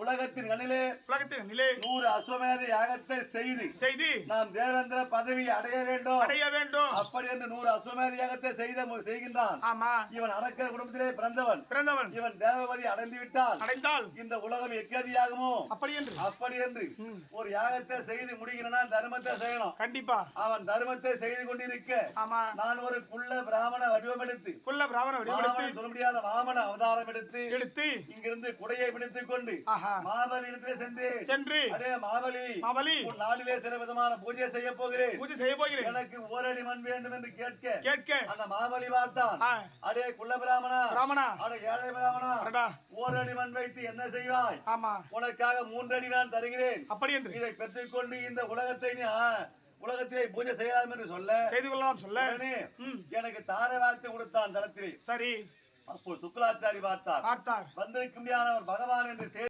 உலகத்தின் கண்ணிலே 100 அஸ்வமேத யாகத்தை செய்து நாம் தேவேந்திர பதவி அடைய வேண்டும் அப்படி என்று 100 அஸ்வமேத யாகத்தை செய்கின்றான். இவன் அரக்க குடும்பத்திலே பிறந்தவன் இவன் தேவபதி அடைந்து விட்டால் இந்த உலகம் எக்கதியாகுமோ அப்படி என்று ஒரு யாகத்தை செய்து முடிகிறான். தர்மத்தை செய்யணும் கண்டிப்பா. அவன் தர்மத்தை செய்து கொண்டிருக்க நான் ஒரு குள்ள பிராமண வடிவம் எடுத்து சொல்ல முடியாத வாமன அவதாரம் எடுத்து இங்கிருந்து குடையை பிடித்துக் கொண்டு மாபலி இடத்திலே சென்று அதே மாபலி நாளிலே சில விதமான பூஜை செய்ய போகிறேன். எனக்கு ஓரடி மண் வேண்டும் என்று கேட்க அந்த மாபலி பார்த்தான். அடே குள்ள பிராமணா அடே ஏழை பிராமணா ஓரடி மண் வைத்து என்ன செய்வாய்? உனக்காக 3 அடி நான் தருகிறேன். அப்படி என்று இதை பெற்றுக்கொண்டு இந்த உலகத்திலே பூஜை செய்யலாம் என்று சொல்ல எனக்கு தார வார்த்தை கொடுத்தான் தளத்திலே. சரி, அப்போ சுக்லாச்சாரி பார்த்தார். வந்திருக்கும் பகவான் என்று